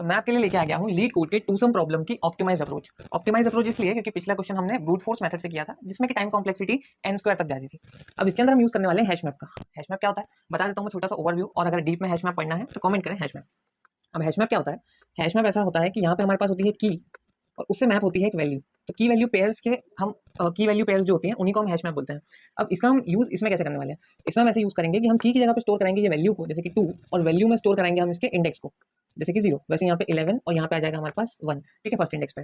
तो मैं आपके लिए लेके आ गया हूँ लीड कोड के टू सम प्रॉब्लम की ऑप्टिमाइज अप्रोच। ऑप्टिमाइज अप्रोच इसलिए क्योंकि पिछला क्वेश्चन हमने ब्रूट फोर्स मेथड से किया था जिसमें कि टाइम कॉम्प्लेक्सिटी n स्क्वायर तक जाती थी। अब इसके अंदर हम यूज करने वाले हैं हैश मैप का। हैश मैप क्या होता है बता देता हूँ मैं छोटा सा ओवरव्यू, और अगर डीप में हैश मैप पढ़ना है तो कमेंट करें हैश मैप। अब हैश मैप क्या होता है? हैश मैप ऐसा होता है कि यहाँ पे हमारे पास होती है की और उससे मैप होती है एक वैल्यू। तो की वैल्यू पेयर्स के हम की वैल्यू पेयर्स जो होती हैं उन्हीं को हम हैश मैप बोलते हैं। अब इसका हम यूज इसमें कैसे करने वाले हैं? इसमें हम ऐसे यूज करेंगे कि हम की जगह पे स्टोर करेंगे ये वैल्यू को, जैसे कि 2, और वैल्यू में स्टोर कराएंगे हम इसके इंडेक्स को, जैसे कि 0। वैसे यहाँ पे 11 और यहाँ पे आ जाएगा हमारे पास 1। ठीक है, फर्स्ट इंडेक्स पे।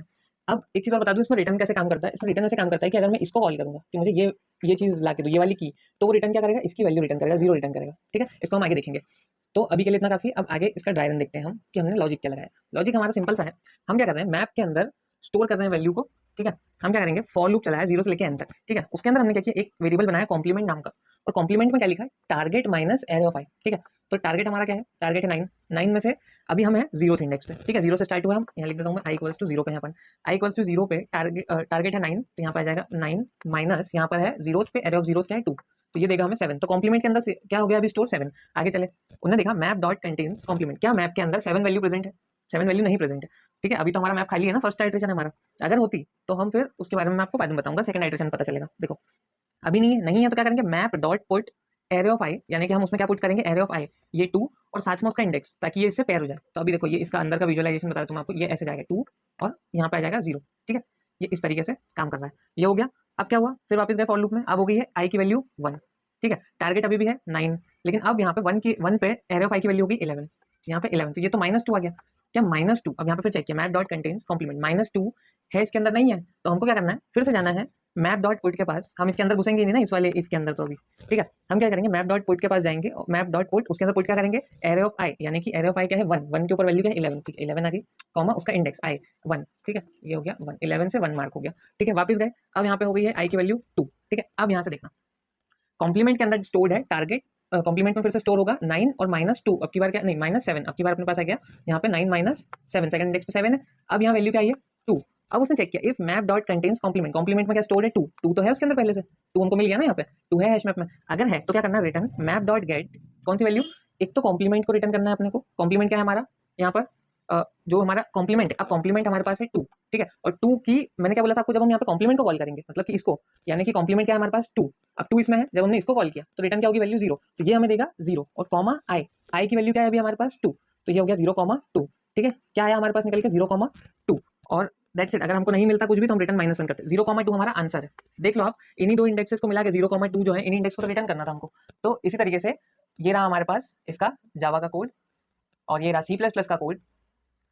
अब एक चीज और बता दूं, इसमें रिटर्न कैसे काम करता है। इसमें रिटर्न ऐसे काम करता है कि अगर मैं इसको कॉल करूंगा कि मुझे ये चीज ला के दो, ये वाली की, तो वो रिटर्न क्या करेगा? इसकी वैल्यू रिटर्न करेगा, 0 रिटर्न करेगा। ठीक है, इसको हम आगे देखेंगे। तो अभी के लिए इतना काफी। अब आगे इसका ड्राई रन देखते हैं हम कि हमने लॉजिक क्या लगाया। लॉजिक हमारा सिंपल सा है। हम क्या कर रहे हैं, मैप के अंदर स्टोर कर रहे हैं वैल्यू को। ठीक है, हम क्या करेंगे, फॉर लूप चलाया 0 से लेकर n तक। ठीक है, उसके अंदर हमने क्या किया, एक वेरिएबल बनाया कॉम्प्लीमेंट नाम का, और कॉम्प्लीमेंट में क्या लिखा है, target minus array of i। ठीक है, तो टारगेट हमारा क्या है, टारगेट है 9। 9 में से अभी हम है 0th इंडेक्स पे। ठीक है, 0 से स्टार्ट हुआ, हम यहाँ लिख देता हूँ मैं i इक्वल्स टू 0 पे। यहाँ पर i इक्वल्स टू 0 पे टारगेट है 9, तो यहाँ पर आ जाएगा 9 माइनस यहाँ पर है 0th पे एरे ऑफ 0 क्या है 2, तो ये देगा हमें 7। तो कॉम्प्लीमेंट के अंदर क्या हो गया अभी स्टोर 7। आगे चले, उन्होंने देखा मैप डॉट कंटेन्स कॉम्प्लीमेंट, क्या मैप के अंदर 7 वैल्यू प्रेजेंट है? 7 वैल्यू नहीं प्रेजेंट है। ठीक है, अभी तो हमारा मैप खाली है ना, फर्स्ट आइटरेशन है हमारा। अगर होती तो हम फिर उसके बारे में मैं आपको बाद में बताऊंगा, सेकंड आइटरेशन पता चलेगा। देखो अभी नहीं है तो क्या करेंगे, map dot put array of i, यानी कि हम उसमें क्या पुट करेंगे, एरे ऑफ आई ये 2 और साथ में उसका इंडेक्स, ताकि ये इससे पेयर हो जाए। तो अभी देखो ये इसका अंदर का विजुअलाइजेशन बता दूं मैं आपको, ये ऐसे जाएगा 2 और यहाँ पे आ जाएगा 0। ठीक है, ये इस तरीके से काम कर रहा है। ये हो गया। अब क्या हुआ, फिर वापस गए फॉर लूप में। अब हो गई है आई की वैल्यू 1। ठीक है, टारगेट अभी भी है 9, लेकिन अब यहाँ पे 1 पे एरे ऑफ आई की वैल्यू होगी 11। यहाँ पे 11, तो ये तो -2 आ गया। क्या -2? अब यहाँ पे फिर चेक किया, मैप डॉट कंटेन्स कॉम्प्लीमेंट -2 है, इसके अंदर नहीं है, तो हमको क्या करना है, फिर से जाना है मैप डॉट पुट के पास। हम इसके अंदर घुसेंगे नहीं ना, इस वाले इफ के अंदर तो अभी। ठीक है, हम क्या करेंगे, मैप डॉट पुट के पास जाएंगे और मैप डॉट पुट उसके अंदर पुट क्या करेंगे, एरे ऑफ आई, यानी कि एरे ऑफ आई क्या है 1 के ऊपर वैल्यू क्या है 11। ठीक है, 11 आ गई, कॉमा उसका इंडेक्स आई 1। ठीक है, ये हो गया 1, 11 से 1 मार्क हो गया। ठीक है, वापस गए, अब यहाँ पे हो गई है आई की वैल्यू 2। ठीक है, अब यहाँ से देखना, कॉम्प्लीमेंट के अंदर स्टोर्ड है टारगेट, कॉम्प्लीमेंट में फिर से स्टोर होगा 9 और -2। अब की बार क्या, नहीं -7, अब की बार अपने पास आ गया यहाँ पे 9 -7, सेकंड इंडेक्स पे 7 है। अब यहाँ वैल्यू क्या आई है 2। अब उसने चेक किया, if map dot contains complement, complement में क्या स्टोर्ड है 2, 2 तो है उसके अंदर पहले से, 2 उनको मिल गया ना, यहाँ पे 2 है हैश मैप में। अगर है तो क्या करना है, रिटर्न मैप डॉट गेट कौन सी वैल्यू, एक तो कॉम्प्लीमेंट को रिटर्न करना है अपने को। कॉम्प्लीमेंट क्या है हमारा यहाँ पर, जो हमारा कॉम्प्लीमेंट है, अब कॉम्प्लीमेंट हमारे पास है 2। ठीक है, और 2 की मैंने क्या बोला था आपको, जब हम यहाँ पे कॉम्प्लीमेंट को कॉल करेंगे, मतलब कि इसको, यानी कि कॉम्प्लीमेंट क्या है हमारे पास 2। अब 2 इसमें है, जब हमने इसको कॉल किया तो रिटर्न क्या होगी, वैल्यू 0, तो ये हमें देगा 0 और कॉमा आई। आई की वैल्यू क्या है अभी हमारे पास 2, तो ये हो गया 0,2। ठीक है, क्या आया हमारे पास निकल के 0,2, और दैट्स इट। अगर हमको नहीं मिलता कुछ भी तो हम रिटर्न -1 करते हैं। 0,2 हमारा आंसर है। देख लो आप, इन्हीं दो इंडेक्सेस को मिला के 0,2 जो है, इन इंडेक्स को तो रिटर्न करना था हमको। तो इसी तरीके से ये रहा हमारे पास इसका जावा का कोड, और ये रहा C++ का कोड।